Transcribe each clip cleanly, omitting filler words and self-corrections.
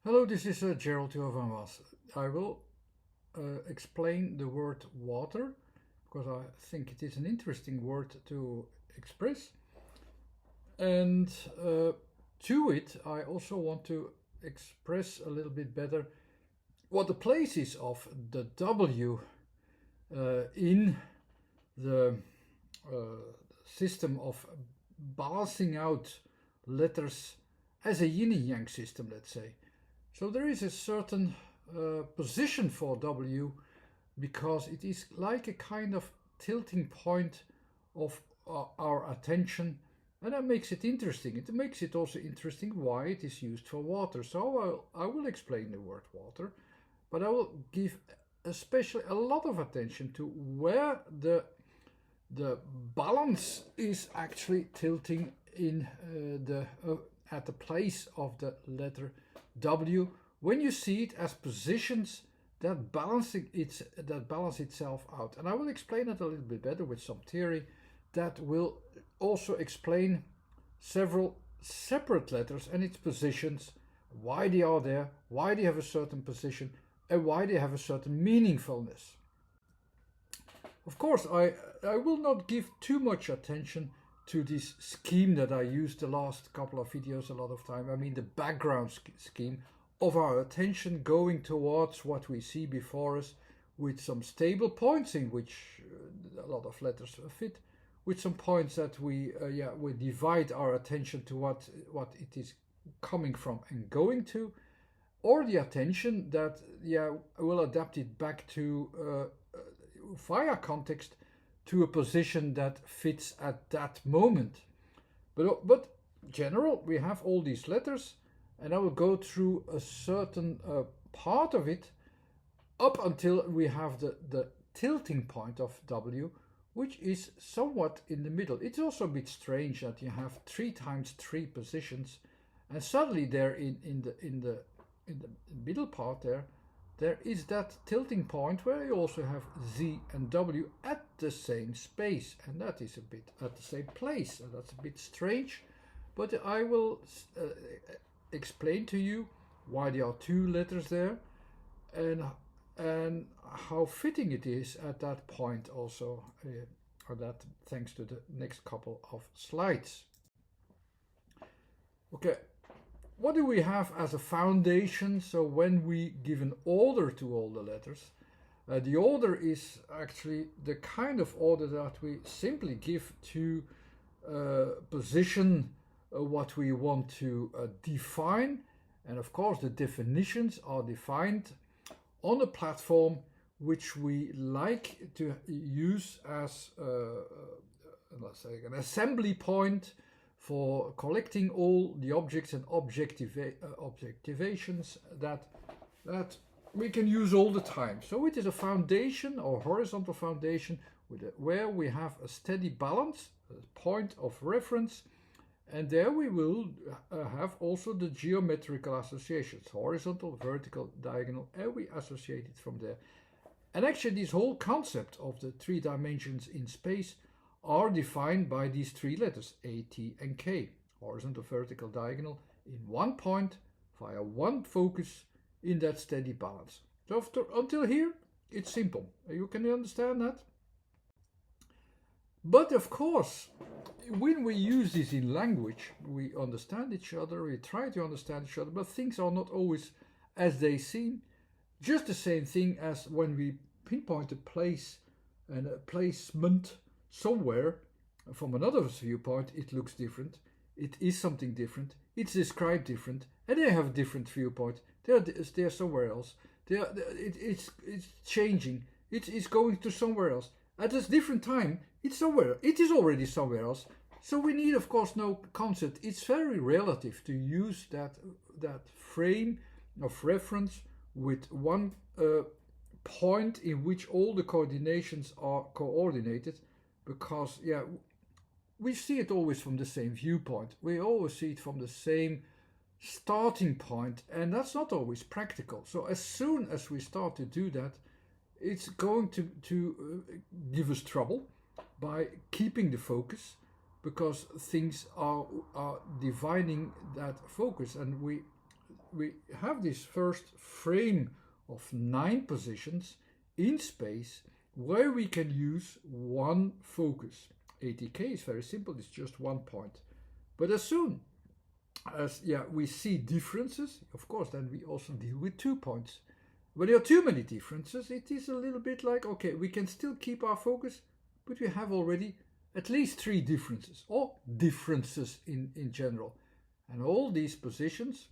Hello, this is Gerald Theo van Was. I will explain the word water because I think it is an interesting word to express. And to it, I also want to express a little bit better what the place is of the W in the uh, system of balancing out letters as a yin and yang system, let's say. So there is a certain position for W because it is like a kind of tilting point of our attention, and that makes it interesting. It makes it also interesting why it is used for water. So I will explain the word water, but I will give especially a lot of attention to where the balance is actually tilting in the at the place of the letter W when you see it as positions that balance itself out. And I will explain it a little bit better with some theory that will also explain several separate letters and its positions, why they are there, why they have a certain position, and why they have a certain meaningfulness. Of course, I will not give too much attention to this scheme that I used the last couple of videos a lot of time. I mean the background scheme of our attention going towards what we see before us with some stable points in which a lot of letters fit, with some points that we divide our attention to what it is coming from and going to, or the attention that will adapt it back to via context to a position that fits at that moment. But general, we have all these letters, and I will go through a certain part of it up until we have the tilting point of W, which is somewhat in the middle. It's also a bit strange that you have 3 times 3 positions, and suddenly there in the middle part there is that tilting point where you also have Z and W at the same space, and that is a bit at the same place, and that's a bit strange, but I will explain to you why there are 2 letters there and how fitting it is at that point also, or that thanks to the next couple of slides. Okay, what do we have as a foundation? So when we give an order to all the letters, the order is actually the kind of order that we simply give to position what we want to define. And of course, the definitions are defined on a platform which we like to use as let's say an assembly point for collecting all the objects and objectivations that we can use all the time. So it is a foundation or horizontal foundation where we have a steady balance, a point of reference, and there we will have also the geometrical associations, horizontal, vertical, diagonal, and we associate it from there. And actually this whole concept of the 3 dimensions in space are defined by these 3 letters, A, T, and K, horizontal, vertical, diagonal, in one point via one focus in that steady balance. So until here, it's simple. You can understand that? But of course, when we use this in language, we understand each other, we try to understand each other, but things are not always as they seem. Just the same thing as when we pinpoint a place and a placement somewhere, from another's viewpoint, it looks different. It is something different. It's described different, and they have a different viewpoint. They're somewhere else. It's changing. It's going to somewhere else. At a different time, it's somewhere. It is already somewhere else. So we need, of course, no concept. It's very relative to use that frame of reference with one point in which all the coordinations are coordinated, because we see it always from the same viewpoint. We always see it from the same starting point, and that's not always practical. So as soon as we start to do that, it's going to give us trouble by keeping the focus, because things are dividing that focus, and we we have this first frame of 9 positions in space where we can use one focus. ATK is very simple, it's just one point. But as soon as we see differences, of course, then we also deal with 2 points. When there are too many differences, it is a little bit like, okay, we can still keep our focus, but we have already at least 3 differences, or differences in general. And all these positions,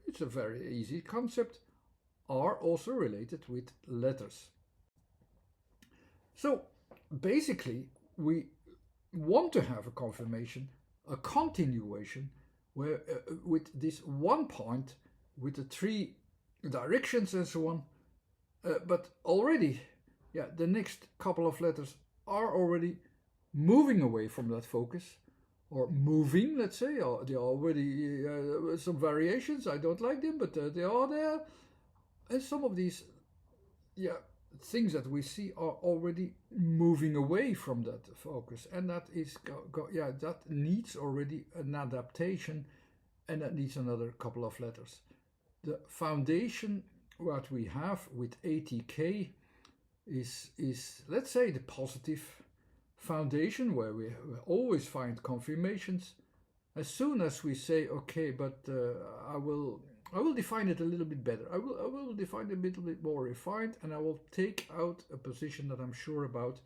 it's a very easy concept, are also related with letters. So basically, we want to have a confirmation, a continuation, where with this one point, with the 3 directions and so on, but already, the next couple of letters are already moving away from that focus, or moving, let's say, or they are already some variations. I don't like them, but they are there. And some of these, things that we see are already moving away from that focus, and that is, that needs already an adaptation, and that needs another couple of letters. The foundation what we have with ATK is let's say the positive foundation where we always find confirmations. As soon as we say, okay, but I will define it a little bit better. I will define it a little bit more refined, and I will take out a position that I'm sure about.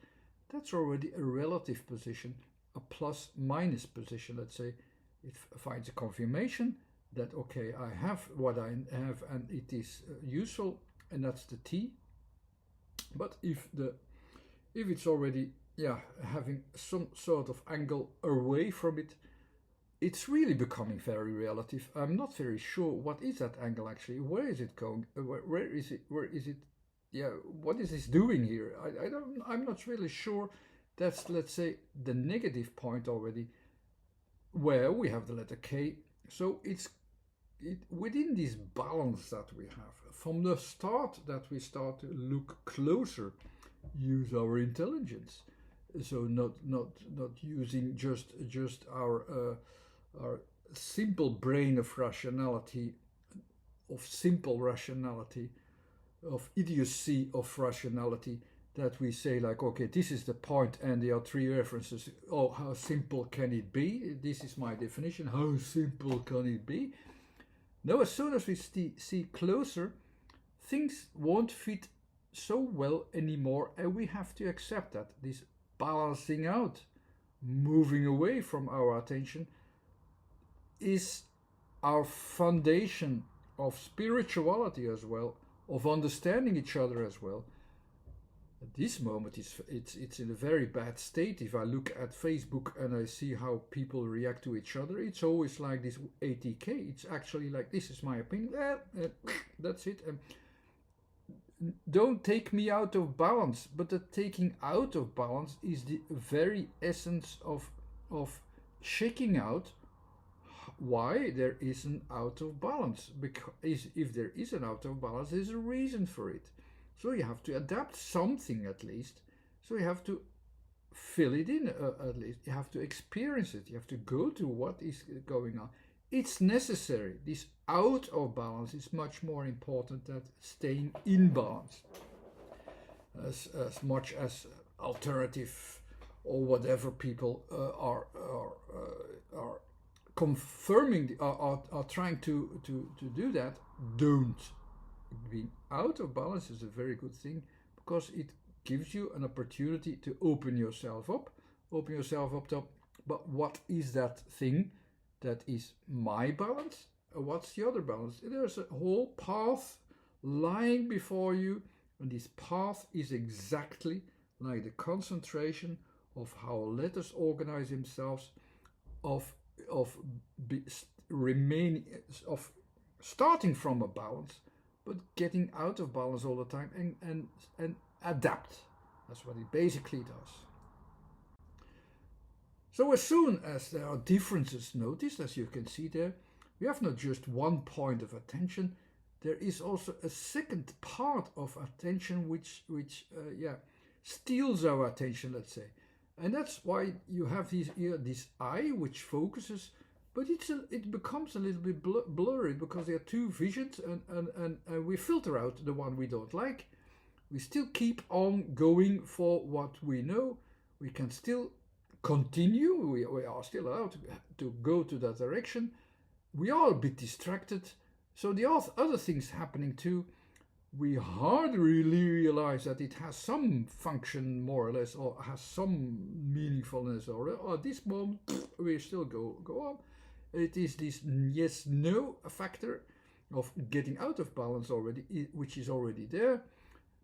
That's already a relative position, a plus minus position. Let's say it finds a confirmation that, okay, I have what I have and it is useful, and that's the T. But if it's already having some sort of angle away from it, it's really becoming very relative. I'm not very sure what is that angle actually. Where is it going? Where is it? What is this doing here? I'm not really sure. That's, let's say, the negative point already, where we have the letter K. So it's within this balance that we have from the start, that we start to look closer, use our intelligence. So not using just our simple brain of rationality, of simple rationality, of idiocy of rationality, that we say like, okay, this is the point and there are 3 references. Oh, how simple can it be? This is my definition. How simple can it be? No, as soon as we see closer, things won't fit so well anymore, and we have to accept that. This balancing out, moving away from our attention, is our foundation of spirituality as well, of understanding each other as well. At this moment, it's in a very bad state. If I look at Facebook and I see how people react to each other, it's always like this ATK. It's actually like, this is my opinion. That's it. Don't take me out of balance. But the taking out of balance is the very essence of checking out why there is an out of balance. Because if there is an out of balance, there's a reason for it. So you have to adapt something at least. So you have to fill it in at least. You have to experience it. You have to go to what is going on. It's necessary. This out of balance is much more important than staying in balance. As much as alternative or whatever people are confirming, are trying to do that, don't. Being out of balance is a very good thing, because it gives you an opportunity to open yourself up to, but what is that thing that is my balance? What's the other balance? There's a whole path lying before you, and this path is exactly like the concentration of how letters organize themselves, of starting from a balance, but getting out of balance all the time, and adapt. That's what it basically does. So as soon as there are differences noticed, as you can see there, we have not just one point of attention, there is also a second part of attention which steals our attention, let's say. And that's why you have this eye which focuses, But it becomes a little bit blurry because there are two visions, and we filter out the one we don't like. We still keep on going for what we know. We can still continue. We are still allowed to go to that direction. We are a bit distracted. So the other things happening too. We hardly really realize that it has some function more or less, or has some meaningfulness, or at this moment we still go on. It is this yes-no factor of getting out of balance already, which is already there.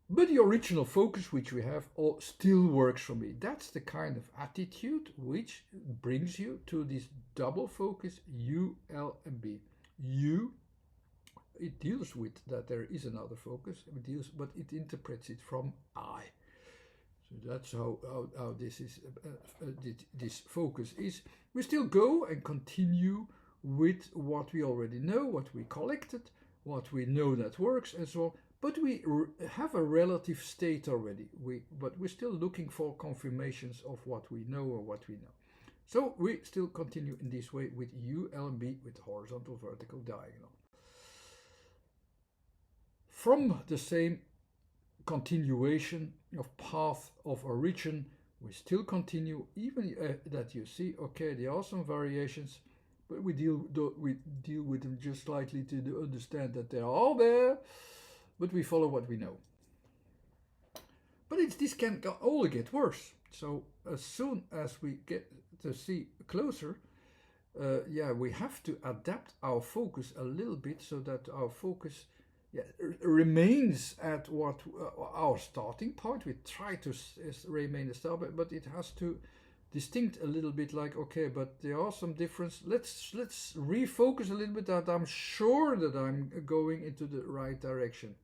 But the original focus which we have still works for me. That's the kind of attitude which brings you to this double focus, U, L, and B. U, it deals with that there is another focus, but it interprets it from I. So that's how this is. This focus is. We still go and continue with what we already know, what we collected, what we know that works, and so on. But we have a relative state already. But we're still looking for confirmations of what we know or what we know. So we still continue in this way with U, L, and B with horizontal, vertical, diagonal. From the same continuation of path of origin, we still continue, even that you see, okay, there are some variations, but we deal with them just slightly to understand that they are all there, but we follow what we know. But this can only get worse. So as soon as we get to see closer, we have to adapt our focus a little bit so that our focus remains at what our starting point. We try to remain the start, but it has to distinct a little bit. Like, okay, but there are some difference. Let's refocus a little bit. That I'm sure that I'm going into the right direction.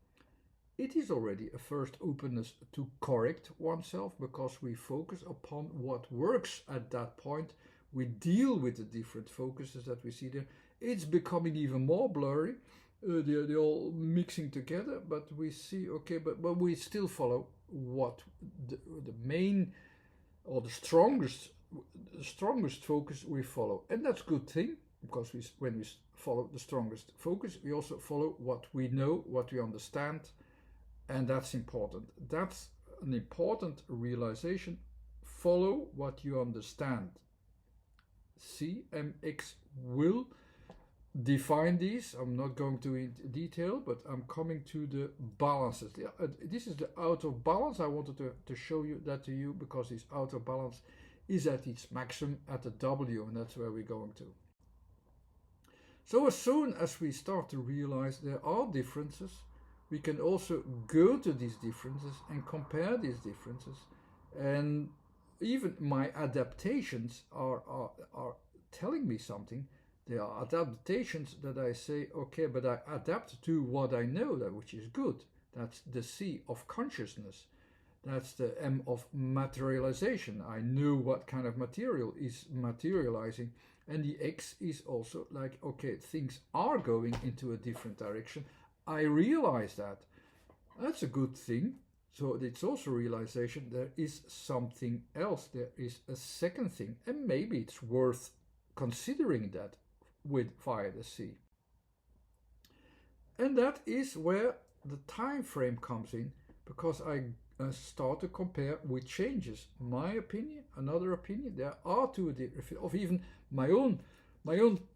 It is already a first openness to correct oneself because we focus upon what works at that point. We deal with the different focuses that we see there. It's becoming even more blurry. They're all mixing together, but we see, okay, but we still follow what the main or the strongest focus we follow. And that's a good thing, because when we follow the strongest focus, we also follow what we know, what we understand, and that's important. That's an important realization. Follow what you understand. CMX will define these. I'm not going to in detail, but I'm coming to the balances. This is the out of balance. I wanted to show you that to you because this out of balance is at its maximum at the W, and that's where we're going to. So as soon as we start to realize there are differences, we can also go to these differences and compare these differences, and even my adaptations are telling me something. There are adaptations that I say, okay, but I adapt to what I know, which is good. That's the C of consciousness. That's the M of materialization. I know what kind of material is materializing. And the X is also like, okay, things are going into a different direction. I realize that. That's a good thing. So it's also realization there is something else. There is a second thing. And maybe it's worth considering that via the C. And that is where the time frame comes in, because I start to compare with changes. My opinion, another opinion. There are two of even my own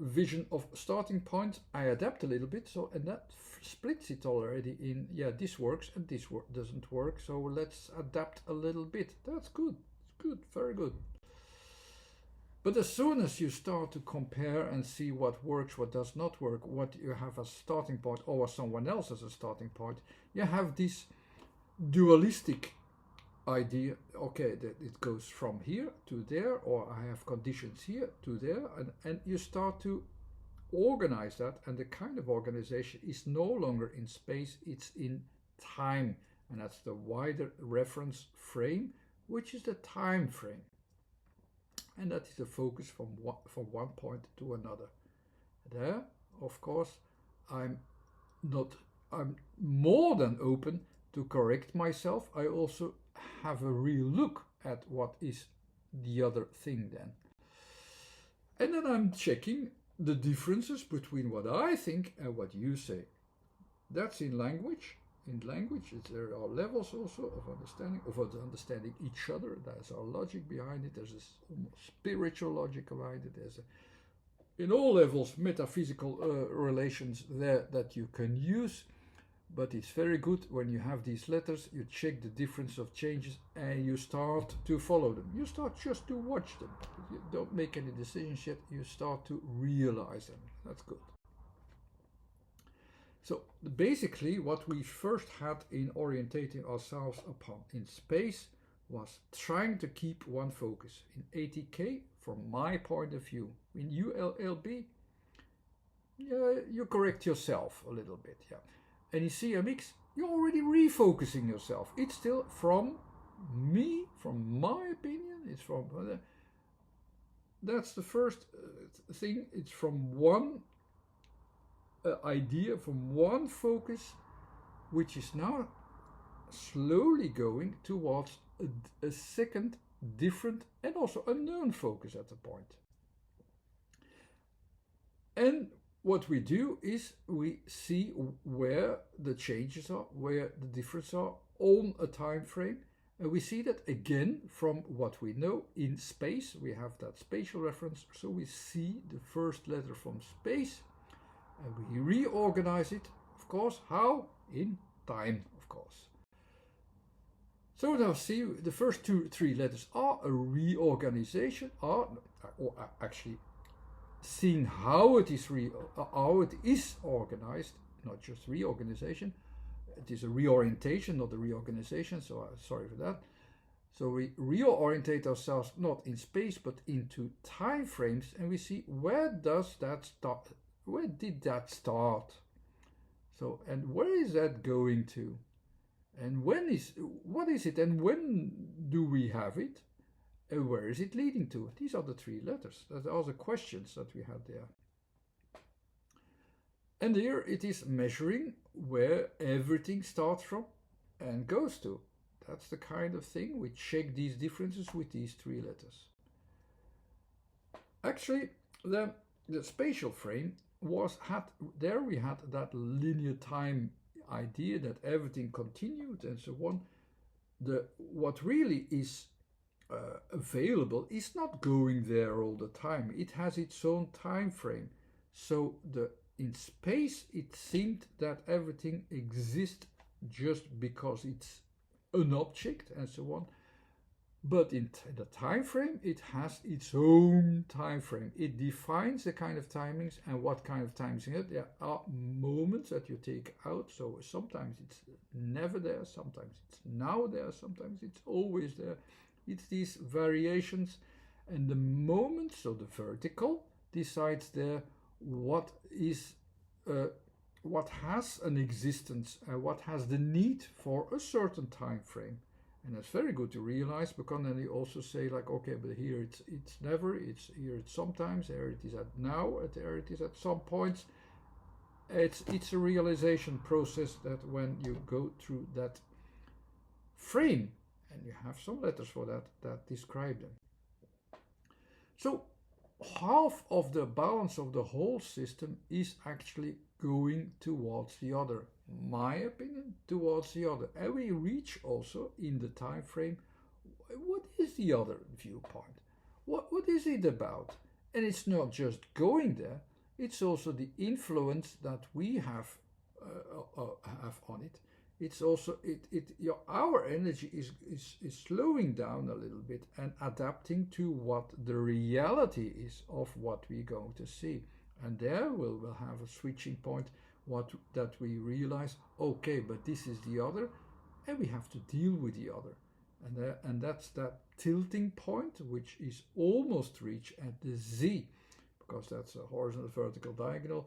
vision of starting points. I adapt a little bit, so, and that splits it already in, this works and this doesn't work, so let's adapt a little bit. That's good. It's good, very good. But as soon as you start to compare and see what works, what does not work, what you have as starting point or someone else as a starting point, you have this dualistic idea, okay, that it goes from here to there, or I have conditions here to there, and you start to organize that, and the kind of organization is no longer in space, it's in time, and that's the wider reference frame, which is the time frame. And that is the focus from one point to another. There, of course, I'm more than open to correct myself. I also have a real look at what is the other thing then. And then I'm checking, the differences between what I think and what you say. That's in language. In language, there are levels also of understanding each other. There's our logic behind it. There's this almost spiritual logic behind it. There's in all levels metaphysical relations there that you can use. But it's very good when you have these letters, you check the difference of changes and you start to follow them. You start just to watch them. You don't make any decisions yet, you start to realize them. That's good. So basically what we first had in orientating ourselves upon in space was trying to keep one focus. In ATK, from my point of view, in ULLB, you correct yourself a little bit, yeah. And in CMX, you're already refocusing yourself. It's still from me, from my opinion. It's from that's the first thing. It's from one idea, from one focus, which is now slowly going towards a second, different, and also unknown focus at the point. And what we do is we see where the changes are, where the differences are on a time frame. And we see that again from what we know in space. We have that spatial reference. So we see the first letter from space and we reorganize it, of course. How? In time, of course. So now see, the first three letters are a reorganization, or actually seeing how it is organized, not just reorganization. It is a reorientation, not a reorganization, so sorry for that. So we reorientate ourselves not in space but into time frames, and we see where does that start, where did that start, so and where is that going to, and what is it, and when do we have it? And where is it leading to? These are the three letters. Those are the questions that we had there. And here it is measuring where everything starts from and goes to. That's the kind of thing we check these differences with these three letters. Actually, the spatial frame we had that linear time idea that everything continued and so on. What really is available is not going there all the time. It has its own time frame. So in space it seemed that everything exists just because it's an object and so on. But in the time frame, it has its own time frame. It defines the kind of timings and what kind of timings. There are moments that you take out. So sometimes it's never there, sometimes it's now there, sometimes it's always there. It's these variations, and the moment, so the vertical, decides there what has an existence and what has the need for a certain time frame. And that's very good to realize, because then you also say like, okay, but here it's never, it's here it's sometimes, there it is at now, there it is at some points. It's a realization process that when you go through that frame, and you have some letters for that describe them. So half of the balance of the whole system is actually going towards the other. My opinion, towards the other. And we reach also in the time frame, what is the other viewpoint? What is it about? And it's not just going there, it's also the influence that we have on it. It's also our energy is slowing down a little bit and adapting to what the reality is of what we're going to see. And there we'll have a switching point, that we realize, okay, but this is the other, and we have to deal with the other. And that's that tilting point, which is almost reached at the Z, because that's a horizontal vertical diagonal.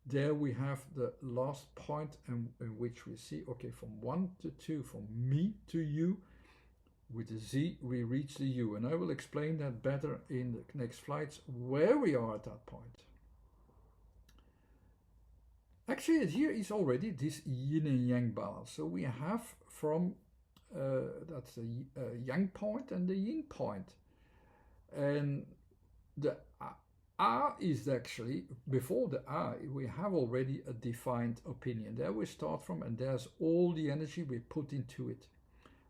There we have the last point in which we see, okay, from 1 to 2, from me to you, with the Z we reach the U. And I will explain that better in the next slides, where we are at that point. Actually, here is already this yin and yang balance. So we have from, that's the yang point and the yin point. And A is actually, before the A, we have already a defined opinion. There we start from, and there's all the energy we put into it.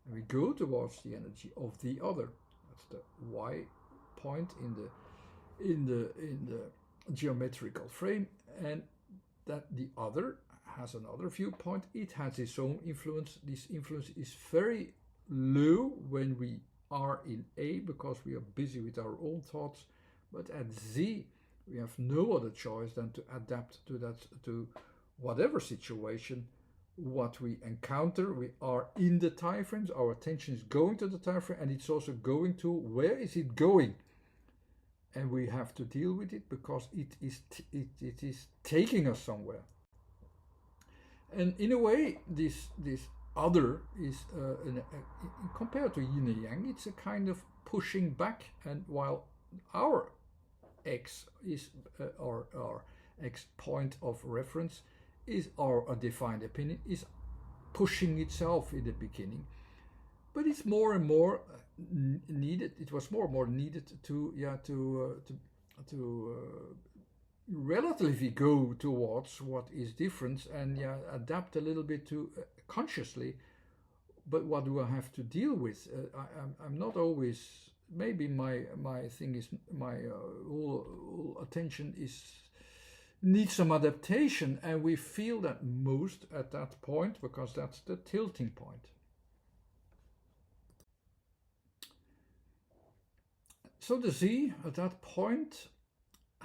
And we go towards the energy of the other. That's the Y point in the geometrical frame, and that the other has another viewpoint. It has its own influence. This influence is very low when we are in A because we are busy with our own thoughts. But at Z, we have no other choice than to adapt to that, to whatever situation, what we encounter. We are in the time frames. Our attention is going to the time frame, and it's also going to where is it going, and we have to deal with it because it is taking us somewhere. And in a way, this other is compared to yin and yang, it's a kind of pushing back, and while our X is our X point of reference is our defined opinion, is pushing itself in the beginning, but it's more and more needed. It was more and more needed to relatively go towards what is different and adapt a little bit to consciously. But what do I have to deal with? I'm not always. Maybe my thing is my whole attention needs some adaptation, and we feel that most at that point because that's the tilting point. So the Z at that point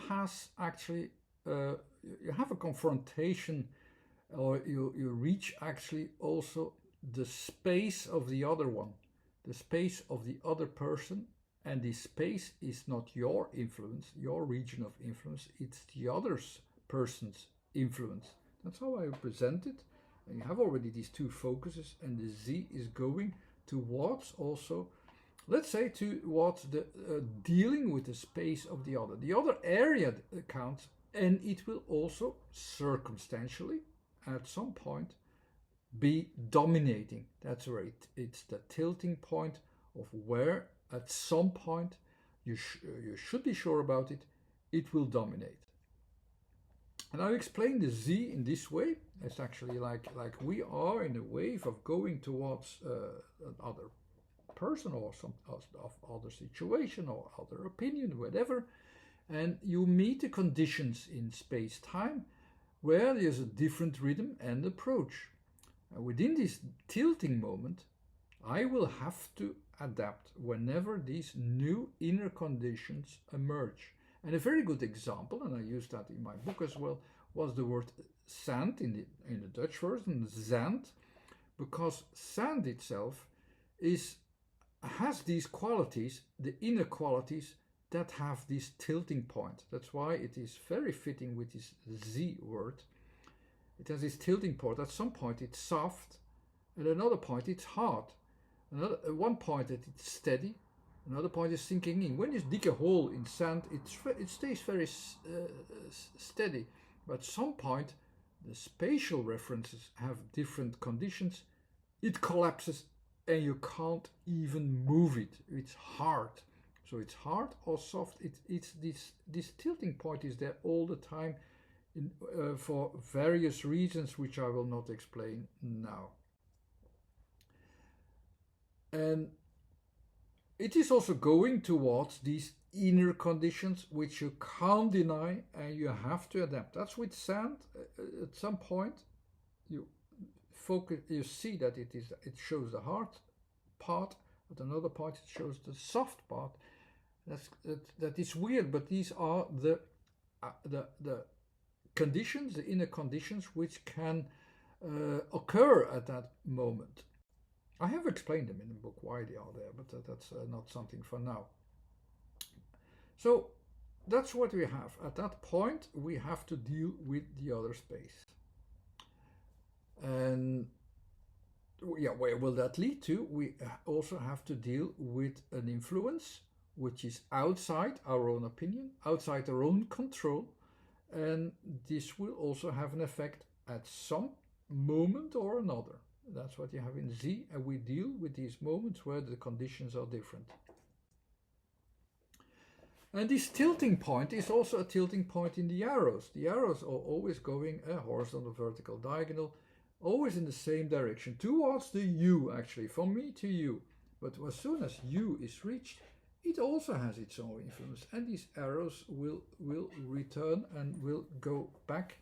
has actually you have a confrontation, or you reach actually also the space of the other one, the space of the other person, and this space is not your influence, your region of influence, it's the other person's influence. That's how I present it. And you have already these two focuses, and the Z is going towards also, let's say, towards the dealing with the space of the other area counts, and it will also circumstantially at some point be dominating. That's right. It's the tilting point of where at some point you should be sure about it. It will dominate. And I explain the Z in this way. It's actually like we are in a wave of going towards another person or some other situation or other opinion, whatever, and you meet the conditions in space-time where there's a different rhythm and approach. And within this tilting moment, I will have to adapt whenever these new inner conditions emerge. And a very good example, and I use that in my book as well, was the word sand in the Dutch version, zand, because sand itself has these qualities, the inner qualities that have this tilting point. That's why it is very fitting with this Z word. It has this tilting point. At some point it's soft, at another point it's hard. At one point it's steady, another point is sinking in. When you dig a hole in sand, it stays very steady. But at some point, the spatial references have different conditions. It collapses and you can't even move it. It's hard. So it's hard or soft. It's this tilting point is there all the time for various reasons which I will not explain now. And it is also going towards these inner conditions which you can't deny and you have to adapt. That's with sand. At some point you focus, you see that it shows the hard part. At another point it shows the soft part. That is weird, but these are the conditions, the inner conditions which can occur at that moment. I have explained them in the book why they are there, but that's not something for now. So that's what we have. At that point, we have to deal with the other space. And where will that lead to? We also have to deal with an influence which is outside our own opinion, outside our own control, and this will also have an effect at some moment or another. That's what you have in Z, and we deal with these moments where the conditions are different. And this tilting point is also a tilting point in the arrows. The arrows are always going a horizontal, vertical, diagonal, always in the same direction, towards the U actually, from me to you. But as soon as U is reached, it also has its own influence, and these arrows will return and will go back,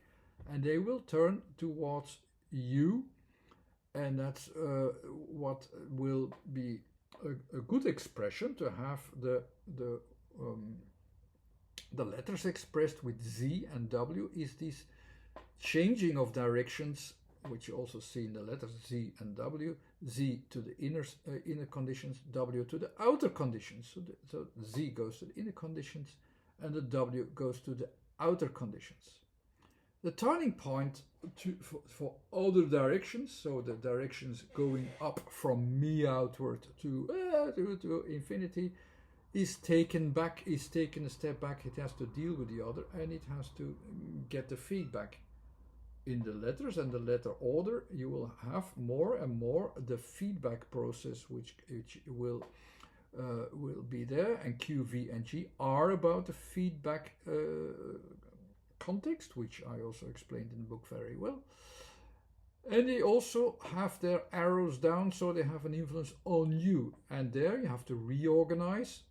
and they will turn towards U, and that's what will be a good expression to have the letters expressed with Z and W is this changing of directions, which you also see in the letters Z and W. Z to the inner conditions, W to the outer conditions. So Z goes to the inner conditions and the W goes to the outer conditions. The turning point for other directions, so the directions going up from me outward to infinity, is taken a step back. It has to deal with the other, and it has to get the feedback. In the letters and the letter order, you will have more and more the feedback process, which will be there, and Q, V, and G are about the feedback context, which I also explained in the book very well. And they also have their arrows down, so they have an influence on you. And there you have to reorganize,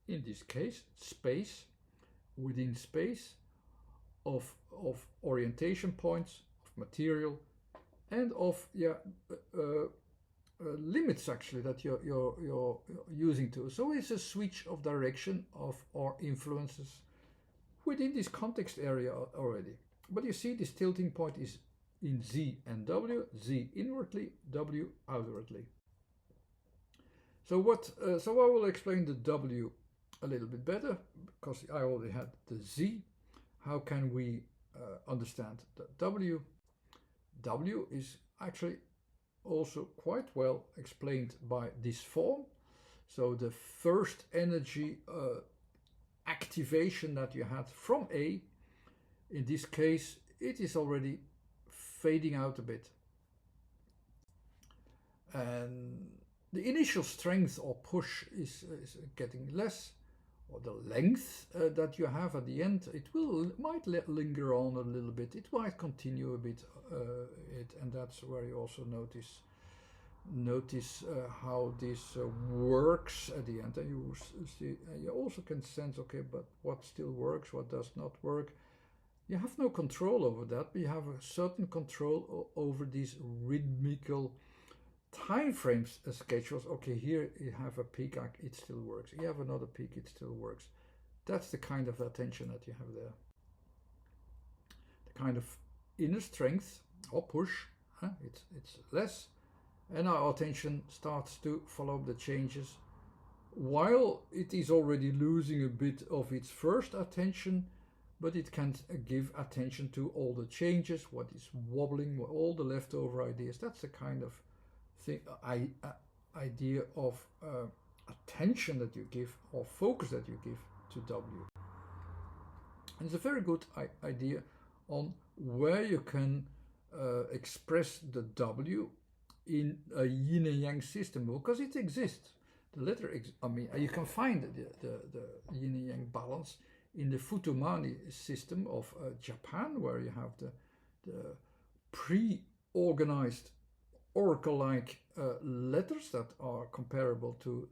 in this case, space within space of orientation points, of material, and of limits actually that you're using to. So it's a switch of direction of our influences within this context area already. But you see, this tilting point is in Z and W, Z inwardly, W outwardly. So I will explain the W a little bit better, because I already had the Z. How can we understand the W? W is actually also quite well explained by this form. So the first energy activation that you had from A, in this case, it is already fading out a bit. And the initial strength or push is getting less, or the length that you have at the end, it might linger on a little bit. It might continue a bit, and that's where you also notice how this works at the end. And you see, you also can sense, okay, but what still works, what does not work. You have no control over that, but you have a certain control over these rhythmical time frames schedules. Okay, here you have a peak, it still works. You have another peak, it still works. That's the kind of attention that you have there. The kind of inner strength or push, it's less, and our attention starts to follow the changes, while it is already losing a bit of its first attention, but it can give attention to all the changes, what is wobbling, all the leftover ideas. That's the kind of idea of attention that you give, or focus that you give to W. And it's a very good idea on where you can express the W in a yin and yang system, because it exists. The letter, you can find the yin and yang balance in the Futomani system of Japan, where you have the pre-organized oracle-like letters that are comparable to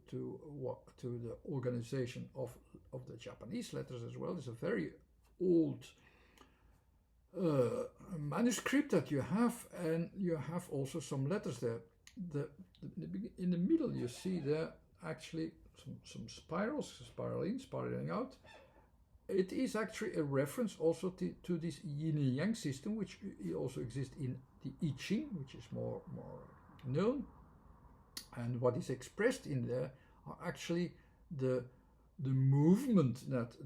the organization of the Japanese letters as well. It's a very old manuscript that you have, and you have also some letters there. In the middle you see there actually some spirals, spiraling out. It is actually a reference also to this yin and yang system, which also exists in the I Ching, which is more known. And what is expressed in there are actually the movement that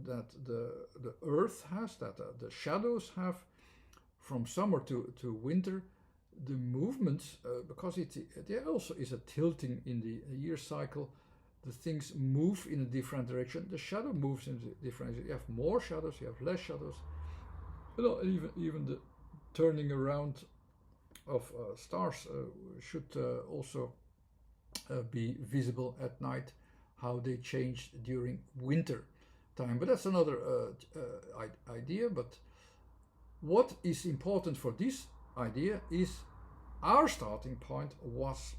the earth has, that the shadows have from summer to winter. The movements, because there also is a tilting in the year cycle. The things move in a different direction. The shadow moves in a different direction. You have more shadows, you have less shadows. Even the turning around of stars should also be visible at night, how they change during winter. time. But that's another idea. But what is important for this idea is our starting point was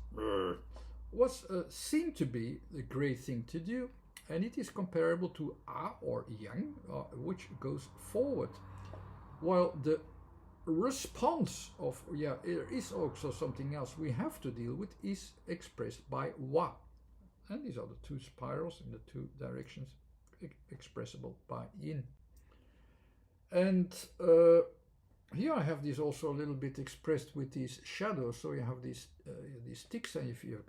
seen to be a great thing to do, and it is comparable to A or Yang, which goes forward, while the response of there is also something else we have to deal with is expressed by Wa, and these are the two spirals in the two directions expressible by Yin. And here I have this also a little bit expressed with these shadows. So you have these sticks, and if you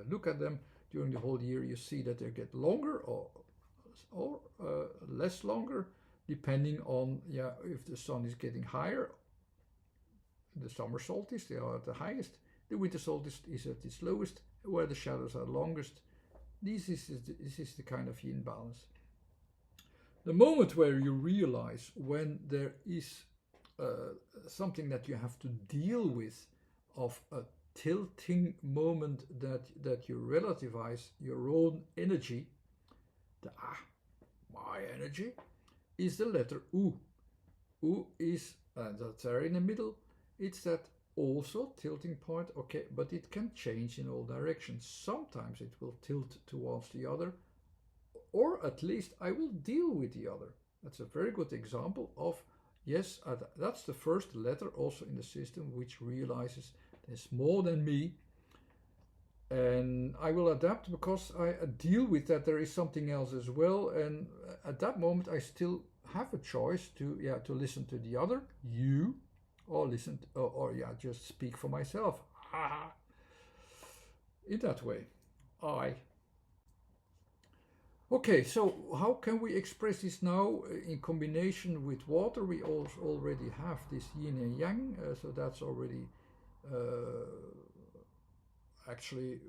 look at them during the whole year, you see that they get longer or less longer, depending on if the sun is getting higher. The summer solstice, they are at the highest. The winter solstice is at its lowest, where the shadows are longest. This is the kind of yin balance. The moment where you realize when there is something that you have to deal with, of a tilting moment that you relativize your own energy, my energy, is the letter U. U is, that's there in the middle, it's that also tilting point, okay, but it can change in all directions. Sometimes it will tilt towards the other, or at least I will deal with the other. That's a very good example of, yes, that's the first letter also in the system which realizes there's more than me, and I will adapt because I deal with that there is something else as well, and at that moment I still have a choice to listen to the other, you, or listen to, or just speak for myself. In that way, I. Okay, so how can we express this now in combination with water? We also already have this yin and yang, so that's already actually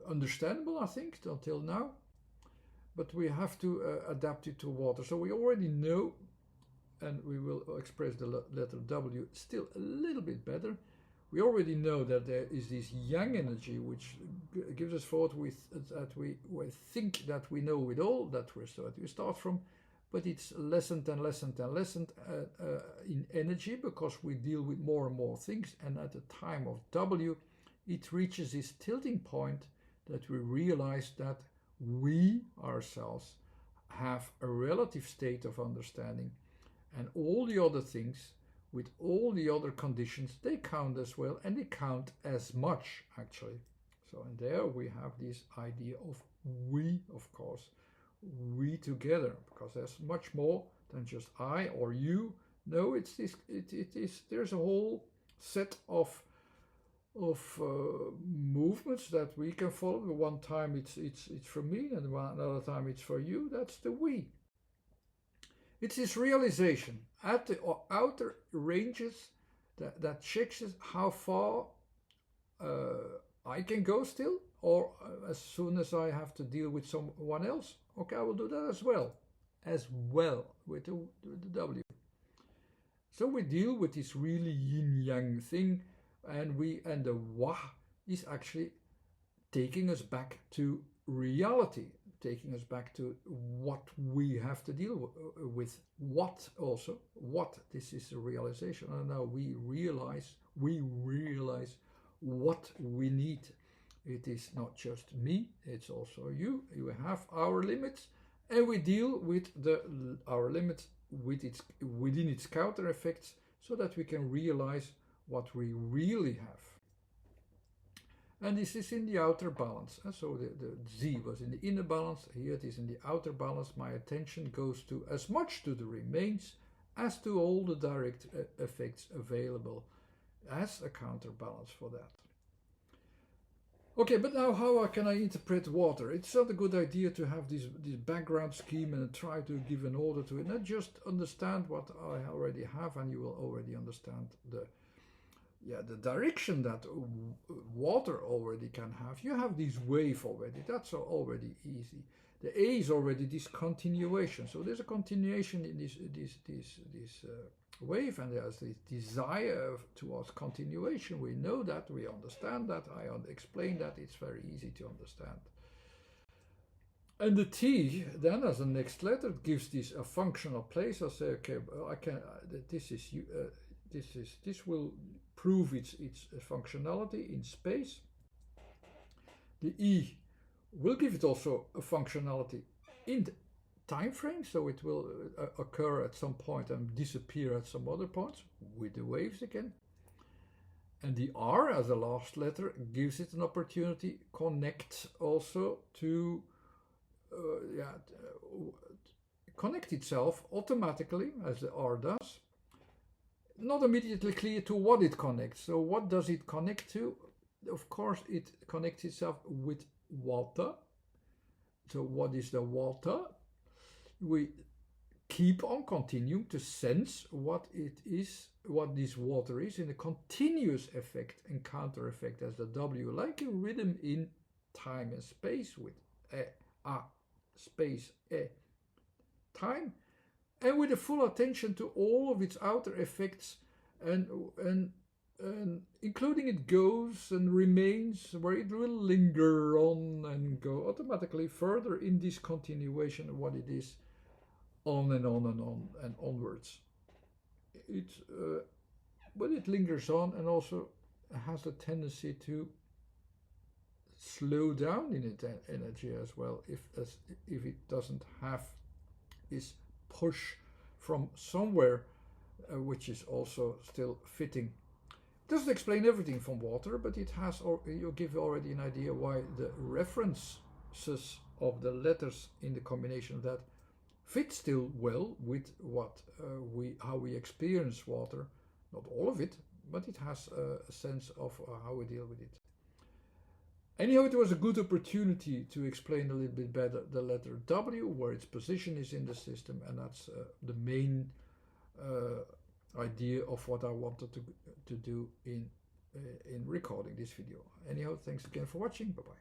understandable, I think, until now. But we have to adapt it to water. So we already know, and we will express the letter W still a little bit better. We already know that there is this yang energy which gives us thought that we think that we know it all, that we start from, but it's lessened and lessened and lessened in energy because we deal with more and more things, and at the time of W it reaches this tilting point that we realize that we ourselves have a relative state of understanding, and all the other things with all the other conditions, they count as well, and they count as much actually. So, and there we have this idea of we, of course, we together, because there's much more than just I or you. No, it's this. It is. There's a whole set of movements that we can follow. One time it's for me, and another time it's for you. That's the we. It's this realization at the outer ranges that checks how far I can go still, or as soon as I have to deal with someone else, okay, I will do that as well with the W. So we deal with this really yin-yang thing, and the Wa is actually taking us back to reality, taking us back to what we have to deal with. What this is a realization, and now we realize what we need. It is not just me, it's also you. You have our limits, and we deal with our limits within its counter effects, so that we can realize what we really have. And this is in the outer balance. So the Z was in the inner balance, here it is in the outer balance. My attention goes to as much to the remains as to all the direct effects available as a counterbalance for that. Okay, but now how can I interpret water? It's not a good idea to have this background scheme and try to give an order to it. Not just understand what I already have, and you will already understand the direction that water already can have. You have this wave already, that's already easy. The A is already this continuation, so there's a continuation in this wave, and there's this desire towards continuation. We know that, we understand that, I explain that, it's very easy to understand. And the T then, as the next letter, gives this a functional place. I say, okay, I can. This will prove its functionality in space. The E will give it also a functionality in the time frame, so it will occur at some point and disappear at some other points with the waves again. And the R as a last letter gives it an opportunity connect also to connect itself automatically as the R does. Not immediately clear to what it connects. So what does it connect to? Of course, it connects itself with water. So what is the water? We keep on continuing to sense what it is, what this water is, in a continuous effect and counter effect as the W, like a rhythm in time and space with space, time, and with a full attention to all of its outer effects and including it goes and remains, where it will linger on and go automatically further in this continuation of what it is, on and on and on and onwards. But it lingers on and also has a tendency to slow down in its energy as well, if it doesn't have this push from somewhere, which is also still fitting. It doesn't explain everything from water, but it has, or you give already an idea why the references of the letters in the combination of that fit still well with what how we experience water. Not all of it, but it has a sense of how we deal with it. Anyhow, it was a good opportunity to explain a little bit better the letter W, where its position is in the system, and that's the main idea of what I wanted to do in recording this video. Anyhow, thanks again for watching. Bye bye.